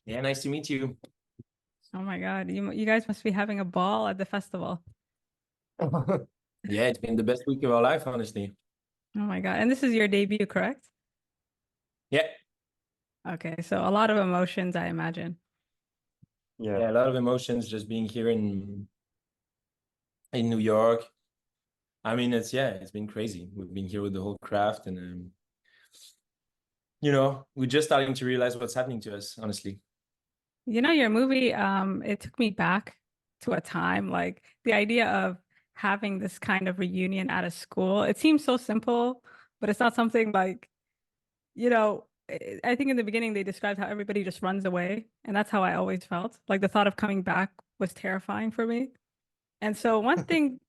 Yeah, nice to meet you. Oh my God, you guys must be having a ball at the festival. Yeah, it's been the best week of our life, honestly. Oh my God. And this is your debut, correct? Yeah, Okay, so a lot of emotions, I imagine. Yeah. yeah, a lot of emotions just being here in New York. I mean, it's been crazy. We've been here with the whole craft, and we're just starting to realize what's happening to us, honestly. You know, your movie, it took me back to a time like the idea of having this kind of reunion at a school. It seems so simple, but it's not something like, I think in the beginning they described how everybody just runs away, and that's how I always felt. Like the thought of coming back was terrifying for me. And so one thing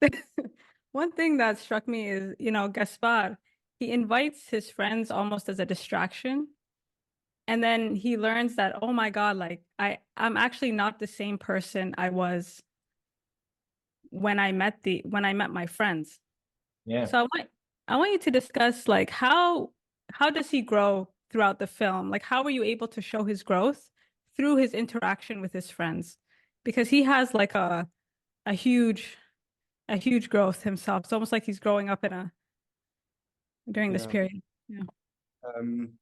one thing that struck me is, Gaspard, he invites his friends almost as a distraction. And then he learns that, oh my God, like I'm actually not the same person I was when I met my friends. Yeah. So I want you to discuss like how does he grow throughout the film? Like how were you able to show his growth through his interaction with his friends? Because he has like a huge a huge growth himself. It's almost like he's growing up during this Yeah. period. Yeah. Um,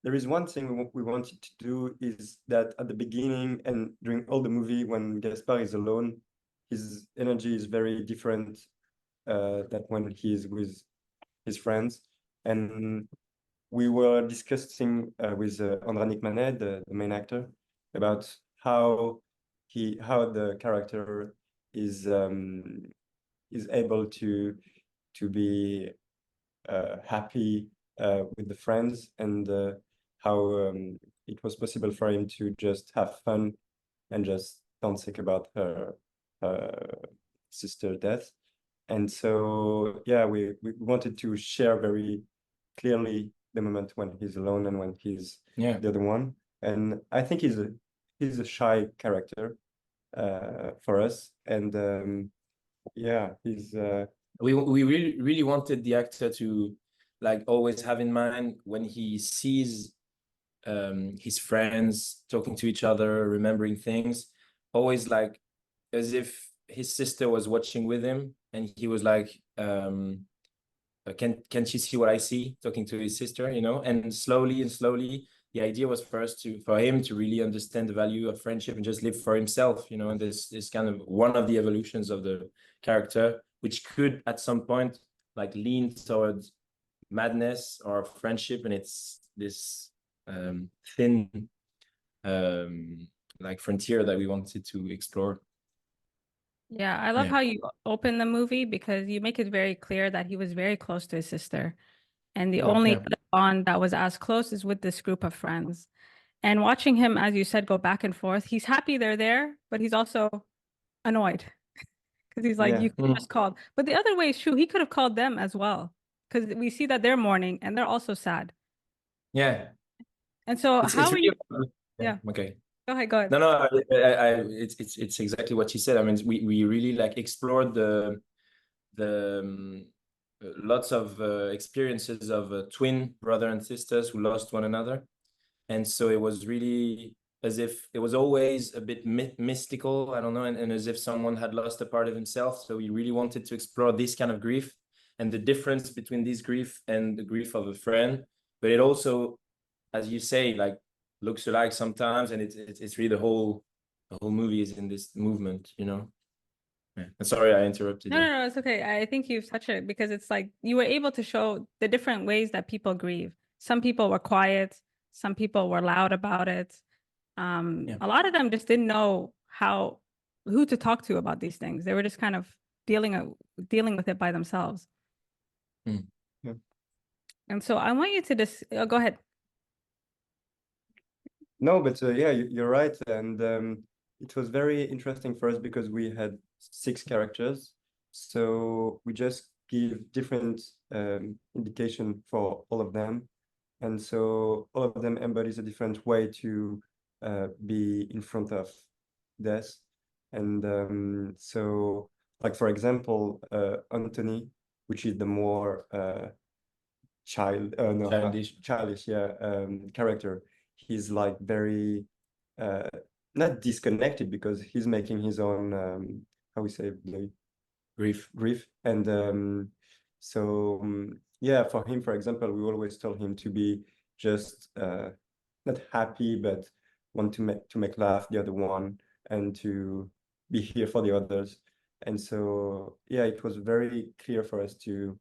there is one thing we wanted to do is that at the beginning and during all the movie, when Gaspard is alone, his energy is very different than when he's with his friends. And we were discussing with Andranik Manet, the main actor, about how the character is able to be happy with the friends, and how it was possible for him to just have fun and just don't think about her sister death. And so, yeah, we wanted to share very clearly the moment when he's alone and when he's Yeah. the other one. And I think he's a shy character for us. And yeah, he's We really wanted the actor to like always have in mind when he sees his friends talking to each other, remembering things, always like as if his sister was watching with him, and he was like, can she see what I see? Talking to his sister, and slowly, the idea was for him to really understand the value of friendship and just live for himself, and this is kind of one of the evolutions of the character, which could at some point like lean towards madness or friendship, and it's this thin like frontier that we wanted to explore. Yeah, I love Yeah. how you open the movie because you make it very clear that he was very close to his sister. And the Yeah. only Yeah. other bond that was as close is with this group of friends. And watching him, as you said, go back and forth, he's happy they're there, but he's also annoyed because he's like, yeah. you could have just called. But the other way is true. He could have called them as well because we see that they're mourning and they're also sad. Yeah. And so It's how are you? really, yeah. Yeah, Okay. go ahead, go ahead. No, it's exactly what she said. I mean, we really like explored the lots of experiences of twin brother and sisters who lost one another, and so it was really as if it was always a bit mystical. I don't know, and as if someone had lost a part of himself. So we really wanted to explore this kind of grief and the difference between this grief and the grief of a friend, but it also, as you say, like looks alike sometimes, and it's really the whole movie is in this movement. Yeah. Sorry, I interrupted No, you. no, no, it's okay. I think you've touched it because it's like you were able to show the different ways that people grieve. Some people were quiet, some people were loud about it. Yeah. A lot of them just didn't know who to talk to about these things. They were just kind of dealing with it by themselves. Mm. Yeah. And so I want you to just go ahead. No, but yeah, you're right. And it was very interesting for us because we had 6 characters. So we just give different indication for all of them. And so all of them embodies a different way to be in front of death. And so, like, for example, Anthony, which is the more Childish. childish, yeah, character. He's like very not disconnected, because he's making his own how we say, grief. And yeah, for him, for example, we always told him to be just not happy, but want to make laugh the other one, and to be here for the others. And so yeah, it was very clear for us to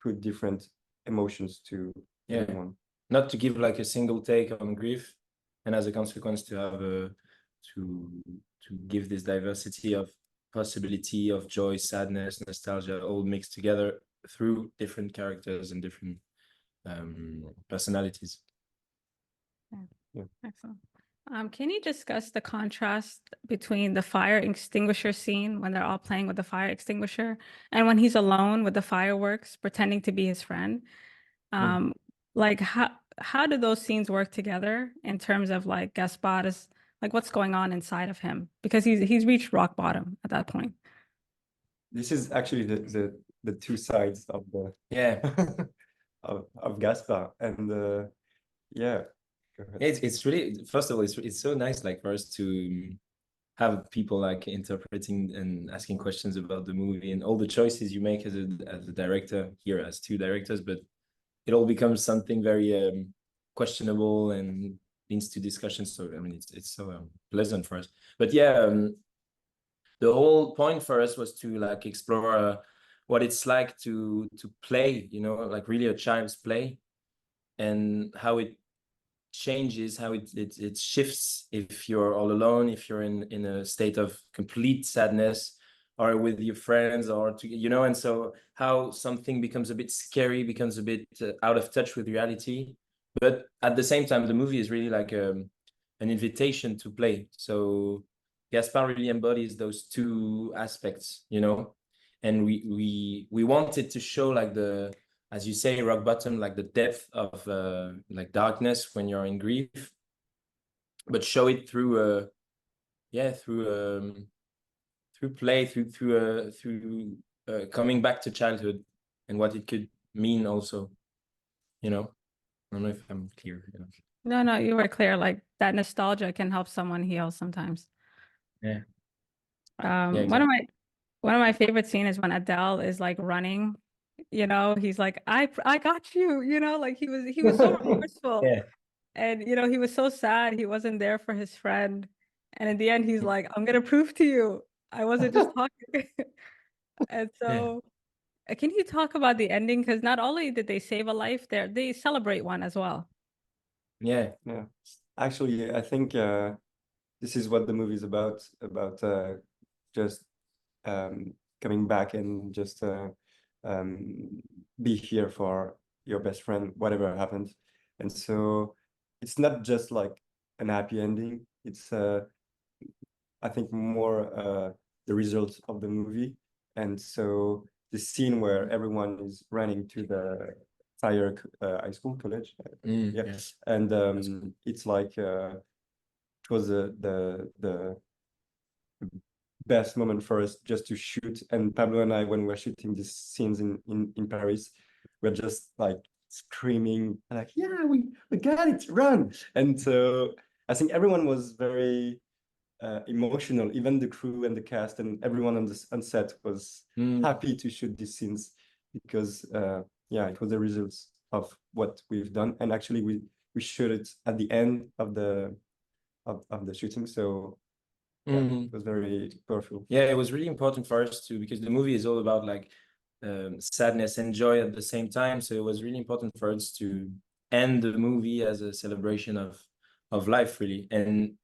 put different emotions to everyone. Not to give like a single take on grief, and as a consequence to have to give this diversity of possibility of joy, sadness, nostalgia, all mixed together through different characters and different personalities. Yeah. Excellent. Can you discuss the contrast between the fire extinguisher scene when they're all playing with the fire extinguisher and when he's alone with the fireworks pretending to be his friend? Like how do those scenes work together in terms of like Gaspard is like what's going on inside of him, because he's reached rock bottom at that point. This is actually the two sides of the of Gaspard, and yeah. It's really, first of all, it's so nice like for us to have people like interpreting and asking questions about the movie and all the choices you make as a director here, as two directors, but it all becomes something very questionable and leads to discussion. So I mean, it's so pleasant for us. But yeah, the whole point for us was to like explore what it's like to play, you know, like really a child's play, and how it changes, how it shifts if you're all alone, if you're in a state of complete sadness, or with your friends, or you know. And so how something becomes a bit scary, becomes a bit out of touch with reality, but at the same time the movie is really like an invitation to play. So Gaspard really embodies those two aspects, you know. And we wanted to show like the, as you say, rock bottom, like the depth of like darkness when you're in grief, but show it through through play, through coming back to childhood and what it could mean also, you know. I don't know if I'm clear, you know. No, you were clear. Like that nostalgia can help someone heal sometimes. Yeah. Exactly. One of my favorite scenes is when Adele is like running, you know, he's like, I got you, you know, like he was so remorseful. Yeah. And you know, he was so sad he wasn't there for his friend. And in the end, he's like, I'm gonna prove to you I wasn't just talking. And so can you talk about the ending? Because not only did they save a life there, they celebrate one as well. Yeah. Actually, I think this is what the movie is about just coming back and just be here for your best friend, whatever happens. And so it's not just like an happy ending. It's I think more the result of the movie. And so the scene where everyone is running to the fire high school, college. Yes. And it's like it was the best moment for us just to shoot. And Pablo and I, when we're shooting these scenes in Paris, we're just like screaming like, yeah, we got it, run. And so I think everyone was very emotional, even the crew and the cast and everyone on set was happy to shoot these scenes, because yeah, it was the results of what we've done. And actually we shot it at the end of the shooting, so yeah, it was very powerful. Yeah, it was really important for us too, because the movie is all about like sadness and joy at the same time. So it was really important for us to end the movie as a celebration of life, really. And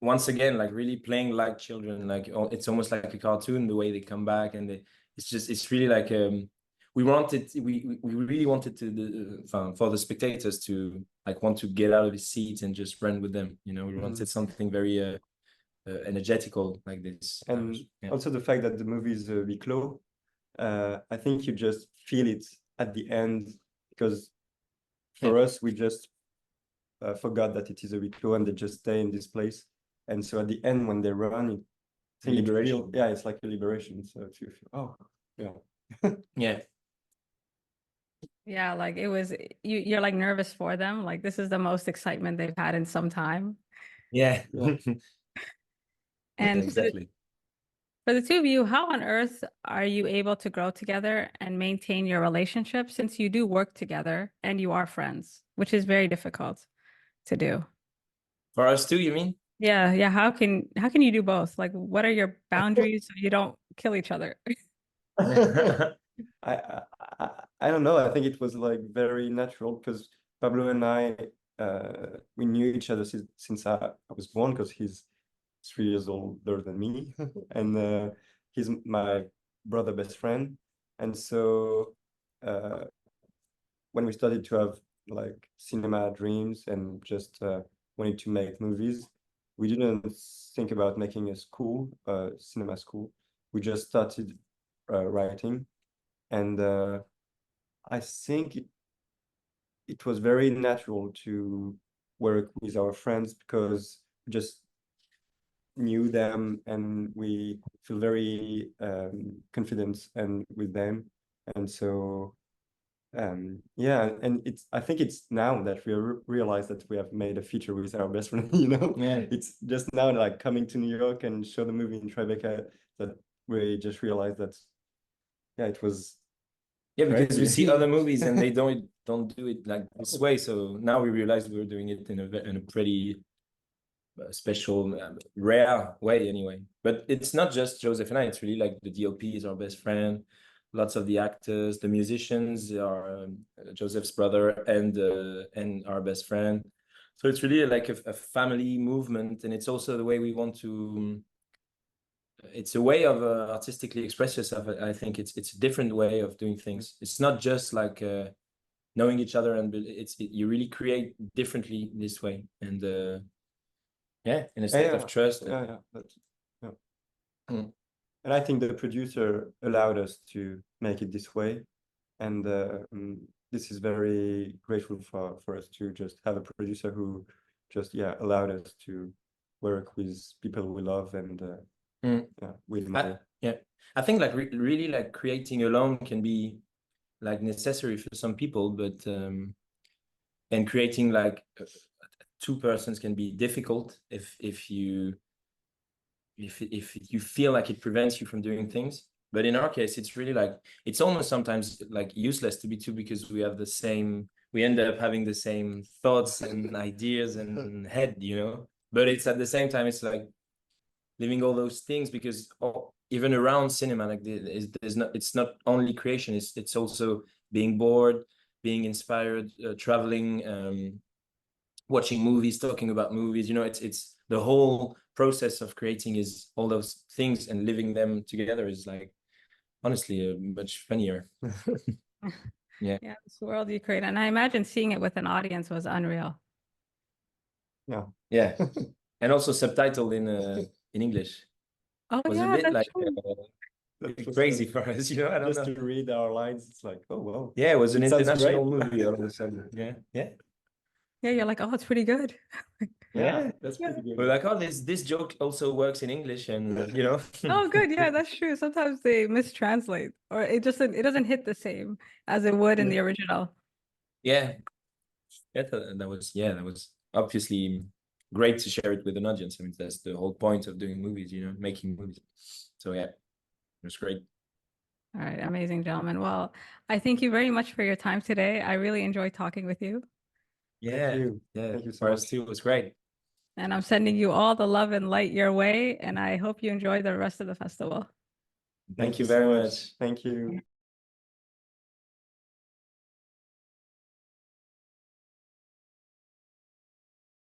once again, like really playing like children, like it's almost like a cartoon, the way they come back, and it's really like we really wanted to for the spectators to like want to get out of his seat and just run with them, you know. We wanted something very energetical like this. And also the fact that the movie is a huis clos, I think you just feel it at the end, because for us, we just forgot that it is a huis clos and they just stay in this place. And so at the end, when they run, it's like a liberation. So if you feel, oh, yeah. Yeah. Yeah, like it was you're like nervous for them. Like this is the most excitement they've had in some time. Yeah. Yeah. And Exactly. for the two of you, how on earth are you able to grow together and maintain your relationship since you do work together and you are friends, which is very difficult to do? For us too, you mean? Yeah, yeah. How can you do both? Like, what are your boundaries so you don't kill each other? I, I I don't know. I think it was like very natural because Pablo and I we knew each other since I was born because he's 3 years older than me and he's my brother best friend. And so when we started to have like cinema dreams and just wanted to make movies, we didn't think about making a school, cinema school. We just started writing, and I think it was very natural to work with our friends because we just knew them and we feel very confident and with them, and so yeah, and I think it's now that we realize that we have made a feature with our best friend, you know. Yeah. It's just now like coming to New York and show the movie in Tribeca that we just realized that yeah, it was Yeah, because we crazy. see other movies and they don't do it like this way. So now we realize we're doing it in a pretty special, rare way anyway. But it's not just Joseph and I. It's really like the DOP is our best friend. Lots of the actors, the musicians are Joseph's brother and our best friend. So it's really like a family movement, and it's also the way we want to. It's a way of artistically express yourself. I think it's a different way of doing things. It's not just like knowing each other, and you really create differently this way, and yeah, in a state of trust. Yeah, that's, yeah. Mm. And I think the producer allowed us to make it this way, and this is very grateful for us to just have a producer who just allowed us to work with people we love and yeah, we admire. Yeah, I think like really like creating alone can be like necessary for some people, but and creating like two persons can be difficult if you feel like it prevents you from doing things. But in our case, it's really like it's almost sometimes like useless to be two because we end up having the same thoughts and ideas and head, you know. But it's at the same time, it's like living all those things because even around cinema, like it's not only creation, it's also being bored, being inspired, traveling, watching movies, talking about movies, you know. It's the whole process of creating is all those things, and living them together is like honestly much funnier. Yeah. Yeah, this world you create. And I imagine seeing it with an audience was unreal. Yeah. And also subtitled in English Oh was a yeah, bit that's like true. crazy for us, you know. I don't Just know. to read our lines, it's like, oh wow. Yeah, it was an It sounds international great. movie all of a sudden. Yeah. Yeah, you're like, oh, it's pretty good. Yeah. That's pretty good. We're like, oh, this joke also works in English, and you know. Oh, good. Yeah, that's true. Sometimes they mistranslate, or it doesn't hit the same as it would in the original. Yeah. That was obviously great to share it with an audience. I mean, that's the whole point of doing movies, you know, making movies. So yeah, it was great. All right, amazing, gentlemen. Well, I thank you very much for your time today. I really enjoyed talking with you. Yeah, you. yeah. Thank you so For us much. too, it was great. And I'm sending you all the love and light your way. And I hope you enjoy the rest of the festival. Thank you very much. Thank you.